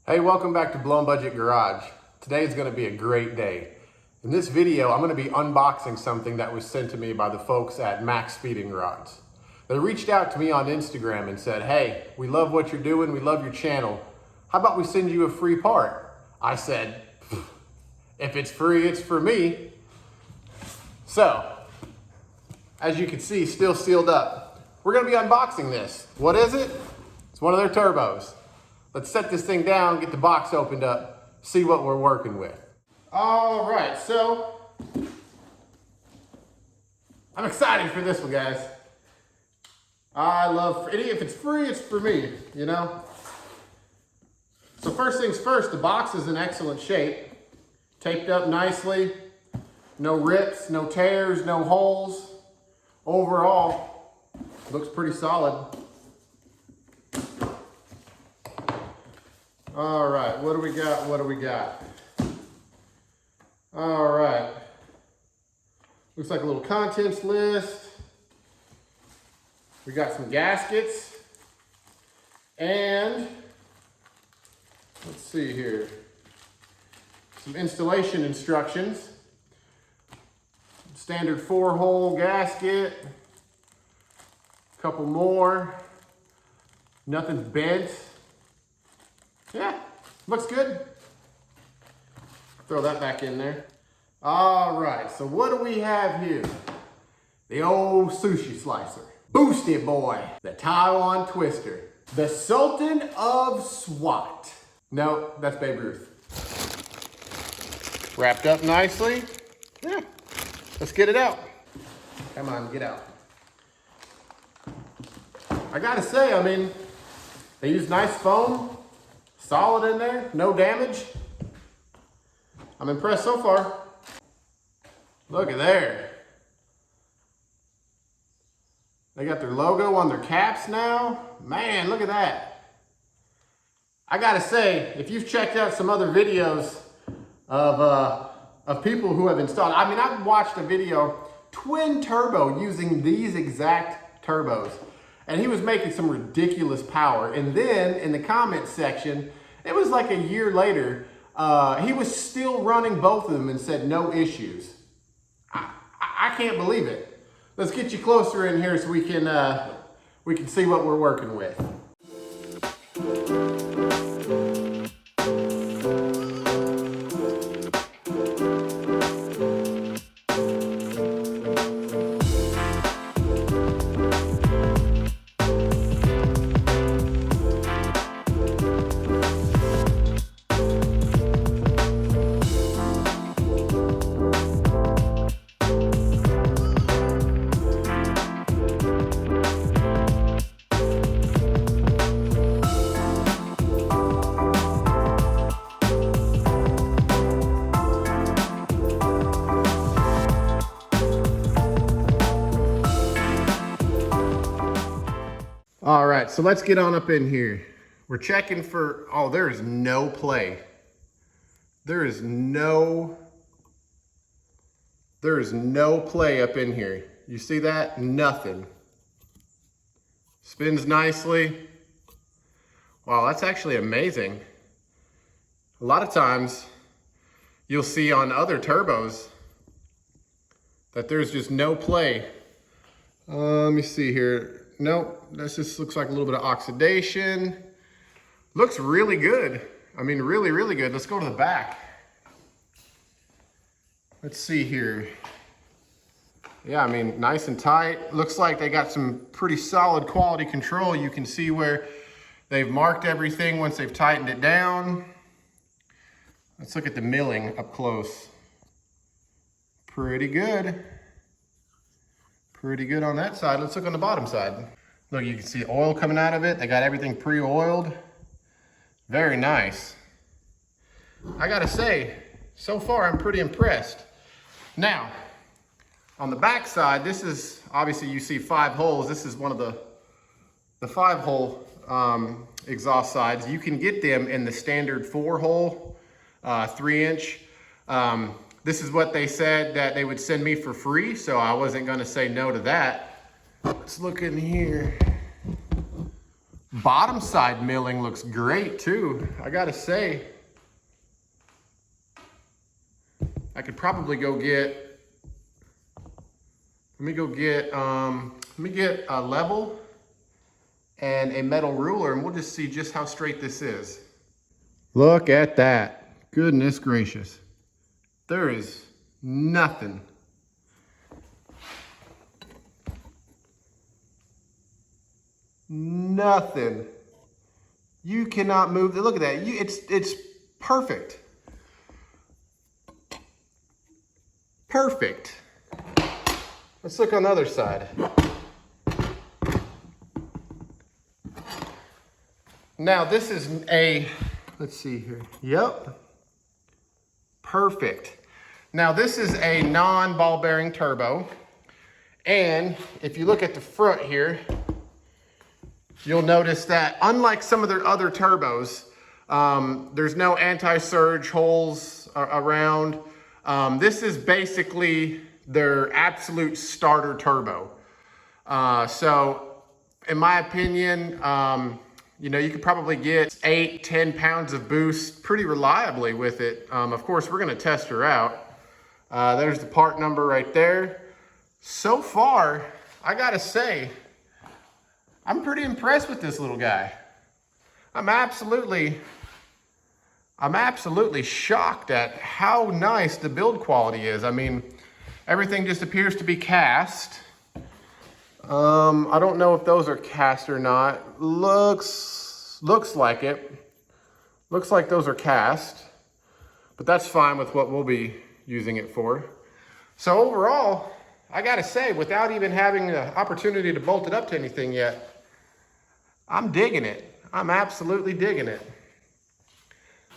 Hey, welcome back to Blown Budget Garage. Today is going to be a great day. In this video, I'm going to be unboxing something that was sent to me by the folks at Maxpeedingrods. They reached out to me on Instagram and said, hey, we love what you're doing, we love your channel. How about we send you a free part? I said, if it's free, it's for me. So, as you can see, still sealed up. We're going to be unboxing this. What is it? It's one of their turbos. Let's set this thing down, get the box opened up, see what we're working with. All right, so I'm excited for this one, guys. I love, if it's free, it's for me, you know? So first things first, the box is in excellent shape. Taped up nicely, no rips, no tears, no holes. Overall, looks pretty solid. All right, what do we got? What do we got? All right. Looks like a little contents list. We got some gaskets. And let's see here. Some installation instructions. Standard 4-hole gasket. A couple more. Nothing's bent. Yeah, looks good. Throw that back in there. All right, so what do we have here? The old sushi slicer. Boosty boy, the Taiwan Twister. The Sultan of SWAT. No, that's Babe Ruth. Wrapped up nicely. Yeah, let's get it out. Come on, get out. I gotta say, I mean, they use nice foam. Solid in there, no damage. I'm impressed so far. Look at there. They got their logo on their caps now. Man, look at that. I gotta say, if you've checked out some other videos of people who have installed, I mean, I've watched a video, twin turbo using these exact turbos. And he was making some ridiculous power. And then in the comments section, it was like a year later, he was still running both of them and said no issues. I can't believe it. Let's get you closer in here so we can see what we're working with. All right, so let's get on up in here. We're checking for, oh, there is no play. There is no play up in here. You see that? Nothing. Spins nicely. Wow, that's actually amazing. A lot of times you'll see on other turbos that there's just no play. Let me see here. Nope, this just looks like a little bit of oxidation. Looks really good. I mean, really, really good. Let's go to the back. Let's see here. Yeah, I mean, nice and tight. Looks like they got some pretty solid quality control. You can see where they've marked everything once they've tightened it down. Let's look at the milling up close. Pretty good. Pretty good on that side. Let's look on the bottom side. Look, you can see oil coming out of it. They got everything pre-oiled. Very nice. I gotta say, so far I'm pretty impressed. Now, on the back side, this is, obviously you see 5 holes. This is one of the 5-hole exhaust sides. You can get them in the standard 4-hole, 3-inch. This is what they said that they would send me for free, so I wasn't gonna say no to that. Let's look in here. Bottom side milling looks great too. I gotta say, I could probably go get, let me get a level and a metal ruler, and we'll just see just how straight this is. Look at that. Goodness gracious. There is nothing. Nothing. You cannot move. Look at that. It's perfect. Perfect. Let's look on the other side. Now this is a, let's see here. Yep. Perfect. Now this is a non-ball bearing turbo. And if you look at the front here, you'll notice that unlike some of their other turbos, there's no anti-surge holes around. This is basically their absolute starter turbo. So in my opinion, you know, you could probably get 8-10 pounds of boost pretty reliably with it. Of course, we're gonna test her out. There's the part number right there. So far, I gotta say, I'm pretty impressed with this little guy. I'm absolutely shocked at how nice the build quality is. I mean, everything just appears to be cast. I don't know if those are cast or not. Looks like it. Looks like those are cast, but that's fine with what we'll be using it for. So overall, I gotta say, without even having the opportunity to bolt it up to anything yet, I'm digging it. I'm absolutely digging it.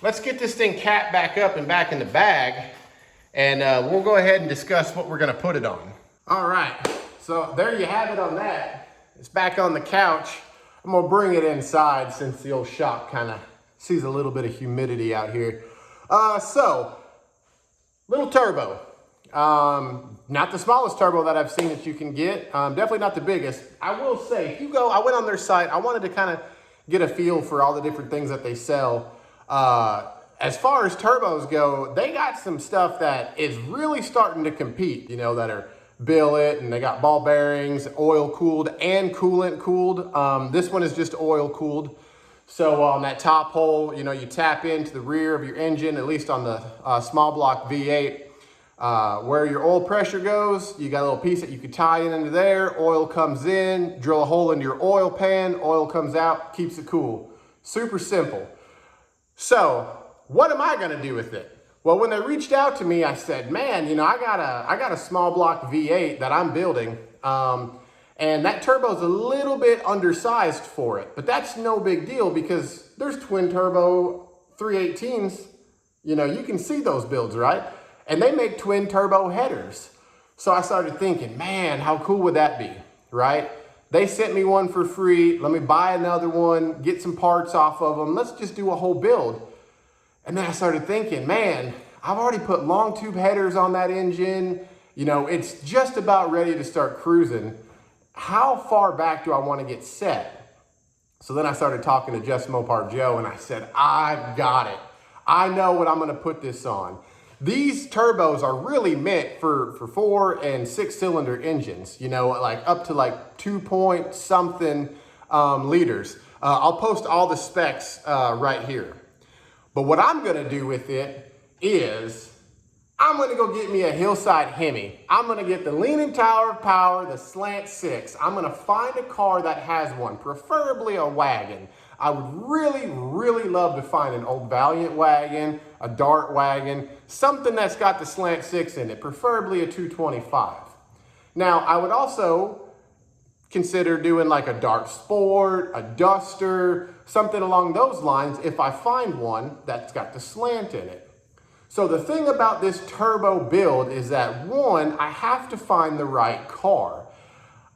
Let's get this thing capped back up and back in the bag, and we'll go ahead and discuss what we're gonna put it on. All right, so there you have it on that. It's back on the couch. I'm gonna bring it inside since the old shop kind of sees a little bit of humidity out here. So, little turbo. Not the smallest turbo that I've seen that you can get. Definitely not the biggest. I will say, if you go, I went on their site, I wanted to kind of get a feel for all the different things that they sell. As far as turbos go, they got some stuff that is really starting to compete, you know, that are billet, and they got ball bearings, oil cooled and coolant cooled. This one is just oil cooled. So on that top hole, you know, you tap into the rear of your engine, at least on the small block V8. Where your oil pressure goes, you got a little piece that you could tie in into there. Oil comes in, drill a hole into your oil pan, oil comes out, keeps it cool. Super simple. So what am I gonna do with it? Well, when they reached out to me, I said, man, you know, I got a small block V8 that I'm building. And that turbo is a little bit undersized for it, but that's no big deal because there's twin turbo 318s. You know, you can see those builds, right? And they make twin turbo headers. So I started thinking, man, how cool would that be, right? They sent me one for free. Let me buy another one, get some parts off of them. Let's just do a whole build. And then I started thinking, man, I've already put long tube headers on that engine. You know, it's just about ready to start cruising. How far back do I want to get set? So then I started talking to Just Mopar Joe, and I said, I've got it. I know what I'm going to put this on. These turbos are really meant for 4 and 6 cylinder engines, you know, like up to like 2 point something liters. I'll post all the specs right here. But what I'm gonna do with it is I'm gonna go get me a Hillside Hemi. I'm gonna get the Leaning Tower of Power, the Slant 6. I'm gonna find a car that has one, preferably a wagon. I would really, really love to find an old Valiant wagon, a Dart wagon, something that's got the Slant 6 in it, preferably a 225. Now, I would also consider doing like a Dart Sport, a Duster, something along those lines if I find one that's got the slant in it. So the thing about this turbo build is that, one, I have to find the right car.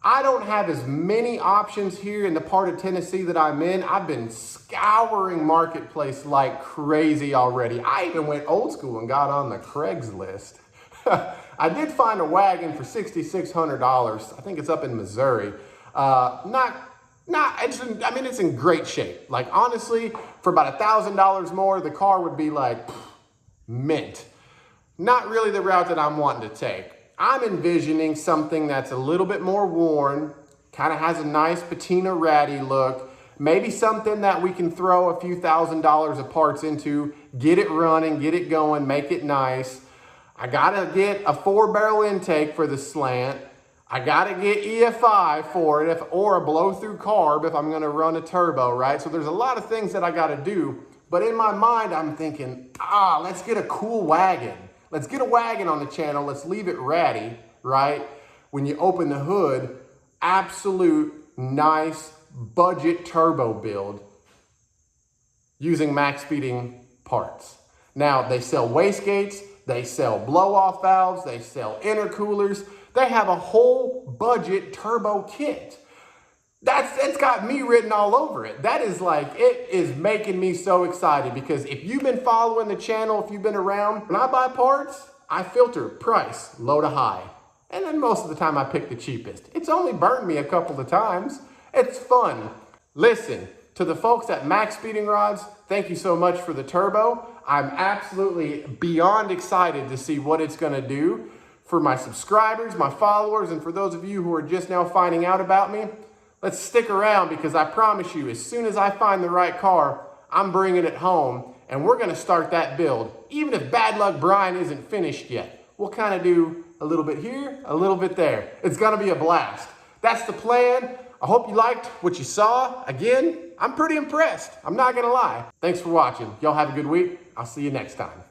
I don't have as many options here in the part of Tennessee that I'm in. I've been scouring Marketplace like crazy already. I even went old school and got on the Craigslist. I did find a wagon for $6,600. I think it's up in Missouri. Not I mean, it's in great shape. Like, honestly, for about $1,000 more, the car would be like mint. Not really the route that I'm wanting to take. I'm envisioning something that's a little bit more worn, kind of has a nice patina ratty look, maybe something that we can throw a few $1,000s of parts into, get it running, get it going, make it nice. I gotta get a 4-barrel intake for the slant. I gotta get EFI for it, or a blow-through carb if I'm gonna run a turbo, right? So there's a lot of things that I gotta do, but in my mind, I'm thinking, let's get a cool wagon. Let's get a wagon on the channel, let's leave it ratty, right? When you open the hood, absolute nice budget turbo build using Maxpeeding parts. Now, they sell wastegates, they sell blow-off valves, they sell intercoolers. They have a whole budget turbo kit. It's got me written all over it. That is like, it is making me so excited, because if you've been following the channel, if you've been around, when I buy parts, I filter price, low to high. And then most of the time I pick the cheapest. It's only burned me a couple of times. It's fun. Listen, to the folks at Maxpeedingrods, thank you so much for the turbo. I'm absolutely beyond excited to see what it's gonna do for my subscribers, my followers, and for those of you who are just now finding out about me. Let's stick around, because I promise you, as soon as I find the right car, I'm bringing it home, and we're gonna start that build. Even if Bad Luck Brian isn't finished yet, we'll kind of do a little bit here, a little bit there. It's gonna be a blast. That's the plan. I hope you liked what you saw. Again, I'm pretty impressed. I'm not gonna lie. Thanks for watching. Y'all have a good week. I'll see you next time.